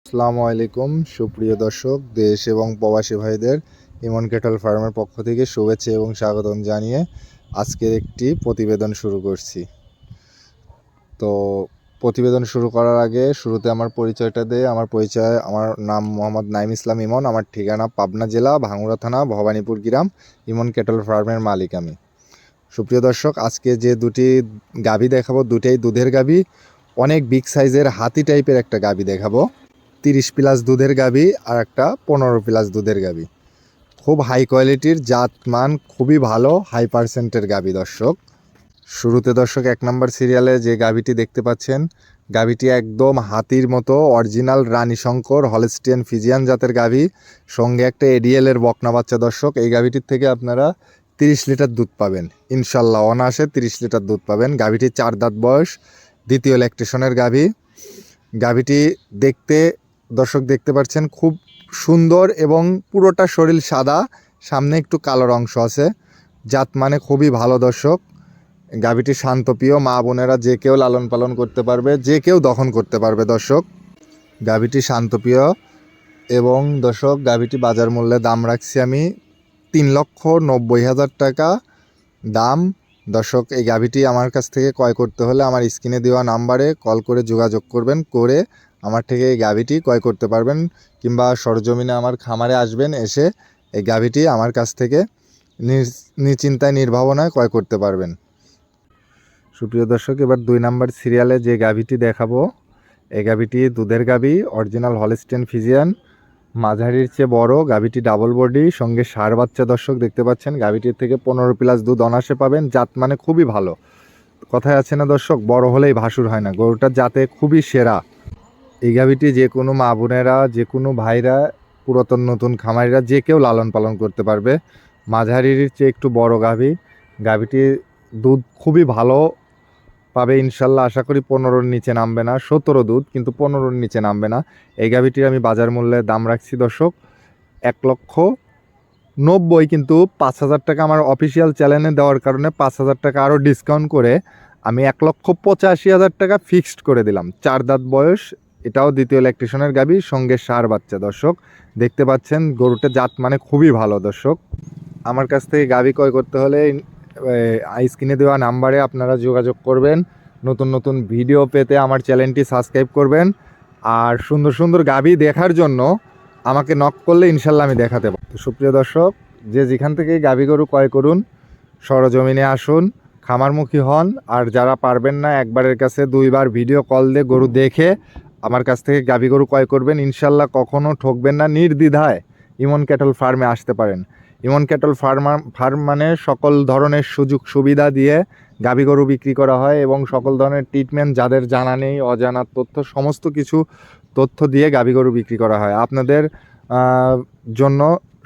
আসসালামু আলাইকুম সুপ্রিয় দর্শক, দেশ এবং প্রবাসী ভাইদের ইমন ক্যাটল ফার্মের পক্ষ থেকে শুভেচ্ছা এবং স্বাগতম জানিয়ে আজকের একটি প্রতিবেদন শুরু করছি। তো প্রতিবেদন শুরু করার আগে শুরুতে আমার পরিচয়টা দিয়ে আমার নাম মোহাম্মদ নাইম ইসলাম ইমন। আমার ঠিকানা পাবনা জেলা ভাঙ্গুড়া থানা ভবানীপুর গ্রাম। ইমন ক্যাটল ফার্মের মালিক আমি। সুপ্রিয় দর্শক, আজকে যে দুটি গাভী দেখাবো দুটাই দুধের গাভী। অনেক বিগ সাইজের হাতি টাইপের একটা গাভী দেখাবো। 30+ দুধের গাভী আর একটা 15+ দুধের গাভী। খুব হাই কোয়ালিটির, জাতমান খুবই ভালো, হাই পার্সেন্টের গাভী। দর্শক, শুরুতে দর্শক 1 নম্বর সিরিয়ালে যে গাভীটি দেখতে পাচ্ছেন, গাভীটি একদম হাতির মতো অরিজিনাল রানী শঙ্কর হলস্টিয়ান ফিজিয়ান জাতের গাভী, সঙ্গে একটা এডিএল এর বকনা বাচ্চা। দর্শক, এই গাভীটির থেকে আপনারা 30 লিটার দুধ পাবেন ইনশাল্লাহ, অনায়াসে 30 লিটার দুধ পাবেন। গাভীটি 4 দাঁত বয়স, দ্বিতীয় ল্যাকটেশনের গাভী। গাভীটি দেখতে দর্শক দেখতে পাচ্ছেন খুব সুন্দর এবং পুরোটা শরীর সাদা, সামনে একটু কালোর অংশ আছে। জাত মানে খুবই ভালো। দর্শক, গাভীটি শান্তপ্রিয়, মা বোনেরা যে কেউ লালন পালন করতে পারবে, যে কেউ দহন করতে পারবে। দর্শক, গাভীটি শান্তপ্রিয় এবং দর্শক গাভীটি বাজার মূল্যে দাম রাখছি আমি 3,90,000 টাকা দাম। দর্শক, এই গাভীটি আমার কাছ থেকে ক্রয় করতে হলে আমার স্ক্রিনে দেওয়া নাম্বারে কল করে যোগাযোগ করবেন, করে আমার থেকে এই গাভীটি ক্রয় করতে পারবেন, কিংবা সরজমিনে আমার খামারে আসবেন, এসে এই গাভীটি আমার কাছ থেকে নিশ্চিন্তায় নির্ভাবনায় ক্রয় করতে পারবেন। সুপ্রিয় দর্শক, এবার 2 নম্বর সিরিয়ালে যে গাভীটি দেখাবো, এই গাভীটি দুধের গাভী, অরিজিনাল হলস্টিয়ান ফিজিয়ান, মাঝারির চেয়ে বড়। গাভীটি ডাবল বডি, সঙ্গে ষাঁড় বাচ্চা। দর্শক দেখতে পাচ্ছেন, গাভীটির থেকে 15+ দুধ অনায়াসে পাবেন। জাত মানে খুবই ভালো। কথায় আছে না দর্শক, বড় হলেই ভাসুর হয় না, গরুটার জাতে খুবই সেরা। এই গাভীটি যে কোনো মা বোনেরা, যে কোনো ভাইরা, পুরাতন নতুন খামারিরা যে কেউ লালন পালন করতে পারবে। মাঝারির চেয়ে একটু বড় গাভী। গাভীটি দুধ খুবই ভালো পাবে ইনশাল্লাহ। আশা করি 15-র নিচে নামবে না, 17 দুধ, কিন্তু 15-র নিচে নামবে না। এই গাভীটির আমি বাজার মূল্যে দাম রাখছি দর্শক 1,90,000, কিন্তু 5,000 টাকা আমার অফিসিয়াল চ্যানেলে দেওয়ার কারণে 5,000 টাকা আরও ডিসকাউন্ট করে আমি 1,85,000 টাকা ফিক্সড করে দিলাম। 4 দাঁত বয়স, এটাও দ্বিতীয় ল্যাকটেশনের গাভী, সঙ্গে ষাঁড় বাচ্চা। দর্শক দেখতে পাচ্ছেন, গরুটা জাত মানে খুবই ভালো। দর্শক, আমার কাছ থেকে গাভী ক্রয় করতে হলে স্ক্রিনে দেওয়া নাম্বারে আপনারা যোগাযোগ করবেন। নতুন নতুন ভিডিও পেতে আমার চ্যানেলটি সাবস্ক্রাইব করবেন। আর সুন্দর সুন্দর গাভী দেখার জন্য আমাকে নক করলে ইনশাল্লাহ আমি দেখাতে পারব। তো সুপ্রিয় দর্শক, যে যেখান থেকে গাভী গরু ক্রয় করুন, সরজমিনে আসুন, খামারমুখী হন। আর যারা পারবেন না, একবারের কাছে 2বার ভিডিও কল দিয়ে গরু দেখে আমার কাছ থেকে গাভী গরু ক্রয় করবেন। ইনশাল্লাহ কখনও ঠকবেন না, নির্দ্বিধায় ইমন ক্যাটল ফার্মে আসতে পারেন। ইমন ক্যাটল ফার্ম মানে সকল ধরনের সুযোগ সুবিধা দিয়ে গাভী গরু বিক্রি করা হয়, এবং সকল ধরনের ট্রিটমেন্ট যাদের জানা নেই, অজানার তথ্য, সমস্ত কিছু তথ্য দিয়ে গাভী গরু বিক্রি করা হয়। আপনাদের জন্য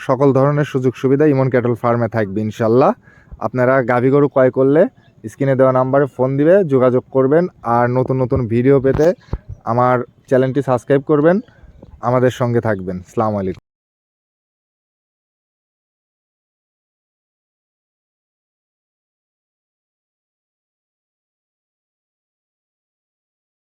সকল ধরনের সুযোগ সুবিধা ইমন ক্যাটল ফার্মে থাকবে ইনশাল্লাহ। আপনারা গাভী গরু ক্রয় করলে স্ক্রিনে দেওয়া নাম্বারে ফোন দিবে, যোগাযোগ করবেন। আর নতুন নতুন ভিডিও পেতে আমার চ্যানেলটি সাবস্ক্রাইব করবেন, আমাদের সঙ্গে থাকবেন। আসসালামু আলাইকুম।